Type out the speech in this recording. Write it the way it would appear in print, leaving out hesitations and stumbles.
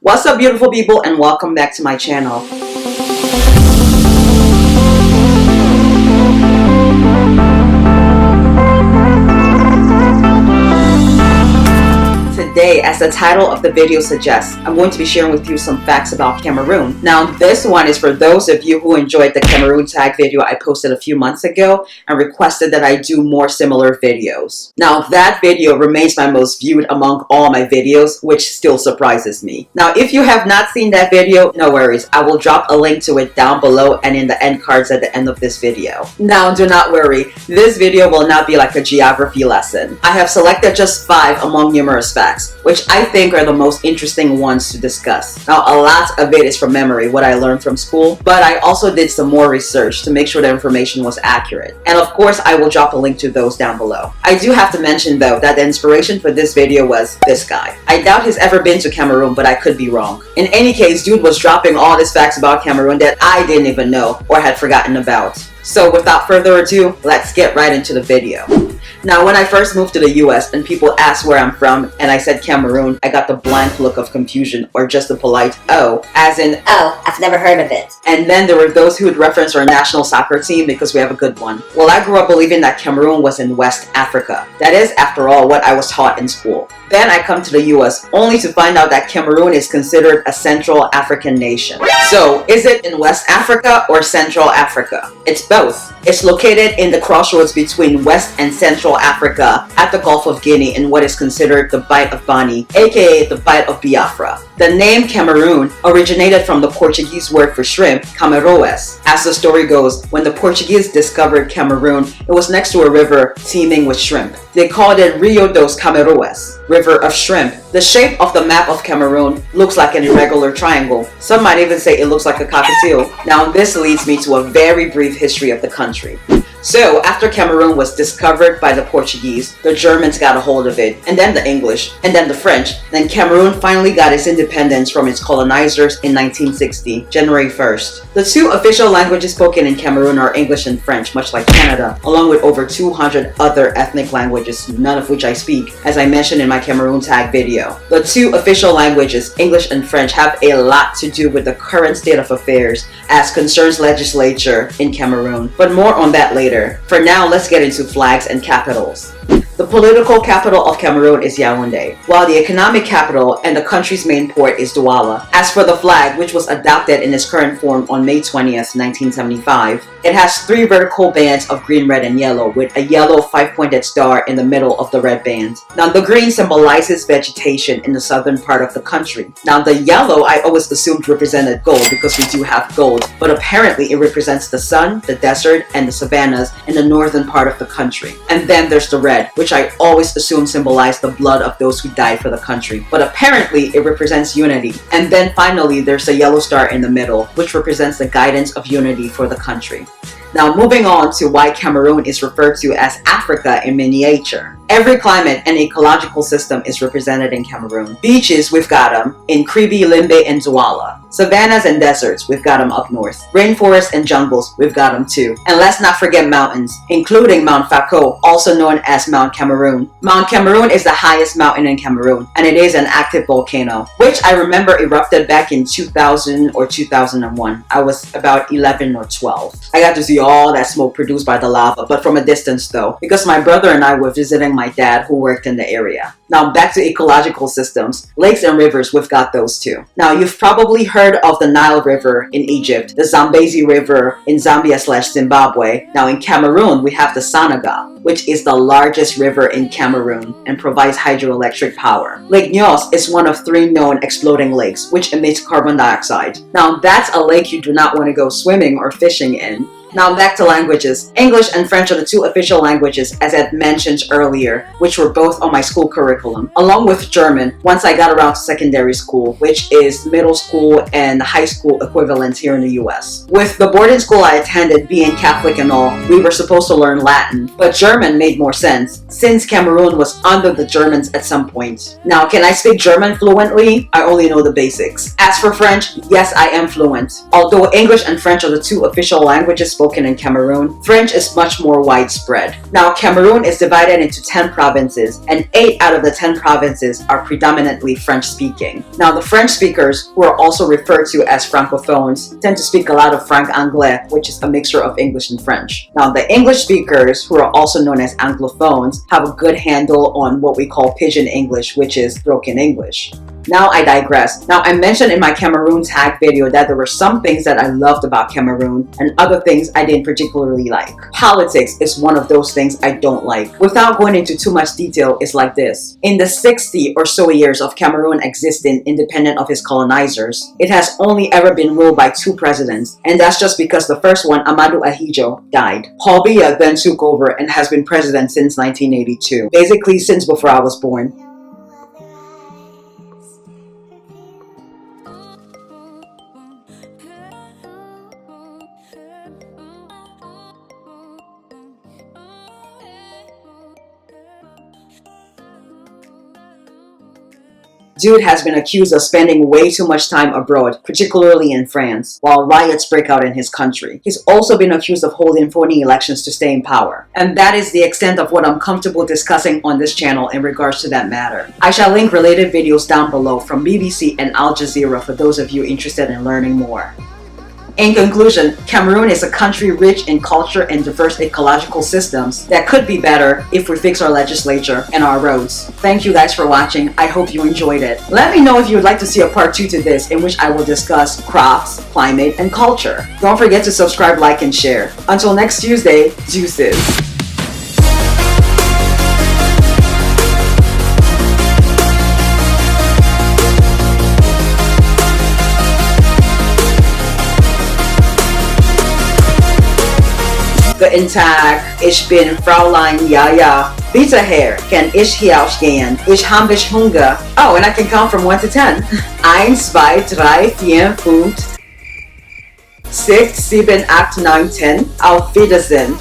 What's up, beautiful people, and welcome back to my channel. Today, as the title of the video suggests, I'm going to be sharing with you some facts about Cameroon. Now, this one is for those of you who enjoyed the Cameroon Tag video I posted a few months ago and requested that I do more similar videos. Now, that video remains my most viewed among all my videos, which still surprises me. Now, if you have not seen that video, no worries. I will drop a link to it down below and in the end cards at the end of this video. Now, do not worry. This video will not be like a geography lesson. I have selected just 5 among numerous facts, which I think are the most interesting ones to discuss. Now, a lot of it is from memory, what I learned from school, but I also did some more research to make sure the information was accurate. And of course, I will drop a link to those down below. I do have to mention though that the inspiration for this video was this guy. I doubt he's ever been to Cameroon, but I could be wrong. In any case, dude was dropping all these facts about Cameroon that I didn't even know or had forgotten about. So without further ado, let's get right into the video. Now, when I first moved to the US and people asked where I'm from and I said Cameroon, I got the blank look of confusion or just a polite "oh," as in, "Oh, I've never heard of it." And then there were those who would reference our national soccer team because we have a good one. Well, I grew up believing that Cameroon was in West Africa. That is, after all, what I was taught in school. Then I come to the US only to find out that Cameroon is considered a Central African nation. So, is it in West Africa or Central Africa? It's both. It's located in the crossroads between West and Central Africa at the Gulf of Guinea in what is considered the Bight of Bani, aka the Bight of Biafra. The name Cameroon originated from the Portuguese word for shrimp, Camerounais. As the story goes, when the Portuguese discovered Cameroon, it was next to a river teeming with shrimp. They called it Rio dos Cameroas, River of Shrimp. The shape of the map of Cameroon looks like an irregular triangle. Some might even say it looks like a cockatiel. Now, this leads me to a very brief history of the country. So, after Cameroon was discovered by the Portuguese, the Germans got a hold of it, and then the English, and then the French. Then Cameroon finally got its independence from its colonizers in 1960, January 1st. The 2 official languages spoken in Cameroon are English and French, much like Canada, along with over 200 other ethnic languages, none of which I speak, as I mentioned in my Cameroon Tag video. The 2 official languages, English and French, have a lot to do with the current state of affairs as concerns legislature in Cameroon, but more on that later. For now, let's get into flags and capitals. The political capital of Cameroon is Yaoundé, while the economic capital and the country's main port is Douala. As for the flag, which was adopted in its current form on May 20th, 1975, it has 3 vertical bands of green, red, and yellow, with a yellow 5-pointed star in the middle of the red band. Now, the green symbolizes vegetation in the southern part of the country. Now, the yellow I always assumed represented gold because we do have gold, but apparently it represents the sun, the desert, and the savannas in the northern part of the country. And then there's the red, which I always assumed symbolized the blood of those who died for the country, but apparently it represents unity. And then finally, there's a yellow star in the middle, which represents the guidance of unity for the country. Now, moving on to why Cameroon is referred to as Africa in miniature. Every climate and ecological system is represented in Cameroon. Beaches, we've got them in Kribi, Limbe, and Douala. Savannas and deserts, we've got them up north. Rainforests and jungles, we've got them too. And let's not forget mountains, including Mount Fako, also known as Mount Cameroon. Mount Cameroon is the highest mountain in Cameroon, and it is an active volcano, which I remember erupted back in 2000 or 2001. I was about 11 or 12. I got to see all that smoke produced by the lava, but from a distance though, because my brother and I were visiting my dad who worked in the area. Now, back to ecological systems. Lakes and rivers, we've got those too. Now, you've probably heard of the Nile River in Egypt, the Zambezi River in Zambia/Zimbabwe. Now, in Cameroon, we have the Sanaga, which is the largest river in Cameroon and provides hydroelectric power. Lake Nyos is one of 3 known exploding lakes, which emits carbon dioxide. Now, that's a lake you do not want to go swimming or fishing in. Now back to languages. English and French are the 2 official languages, as I mentioned earlier, which were both on my school curriculum, along with German once I got around to secondary school, which is middle school and high school equivalents here in the US. With the boarding school I attended being Catholic and all, we were supposed to learn Latin, but German made more sense, since Cameroon was under the Germans at some point. Now, can I speak German fluently? I only know the basics. As for French, yes, I am fluent. Although English and French are the 2 official languages spoken spoken in Cameroon, French is much more widespread. Now, Cameroon is divided into 10 provinces, and 8 out of the 10 provinces are predominantly French-speaking. Now, the French speakers, who are also referred to as francophones, tend to speak a lot of franc-anglais, which is a mixture of English and French. Now, the English speakers, who are also known as anglophones, have a good handle on what we call pidgin English, which is broken English. Now I digress. Now I mentioned in my Cameroon Tag video that there were some things that I loved about Cameroon and other things I didn't particularly like. Politics is one of those things I don't like. Without going into too much detail, it's like this. In the 60 or so years of Cameroon existing independent of its colonizers, it has only ever been ruled by 2 presidents, and that's just because the first one, Amadou Ahidjo, died. Paul Biya then took over and has been president since 1982, basically since before I was born. Dude has been accused of spending way too much time abroad, particularly in France, while riots break out in his country. He's also been accused of holding phony elections to stay in power. And that is the extent of what I'm comfortable discussing on this channel in regards to that matter. I shall link related videos down below from BBC and Al Jazeera for those of you interested in learning more. In conclusion, Cameroon is a country rich in culture and diverse ecological systems that could be better if we fix our legislature and our roads. Thank you guys for watching. I hope you enjoyed it. Let me know if you would like to see a part 2 to this, in which I will discuss crops, climate, and culture. Don't forget to subscribe, like, and share. Until next Tuesday, deuces. Guten Tag, ich bin Fraulein Yaya. Bitte Herr, kann ich hier ausgehen? Ich habe Hunger. Oh, and I can count from 1 to 10. 1, 2, 3, 4, 5, 6, 7, 8, 9, 10. Auf Wiedersehen.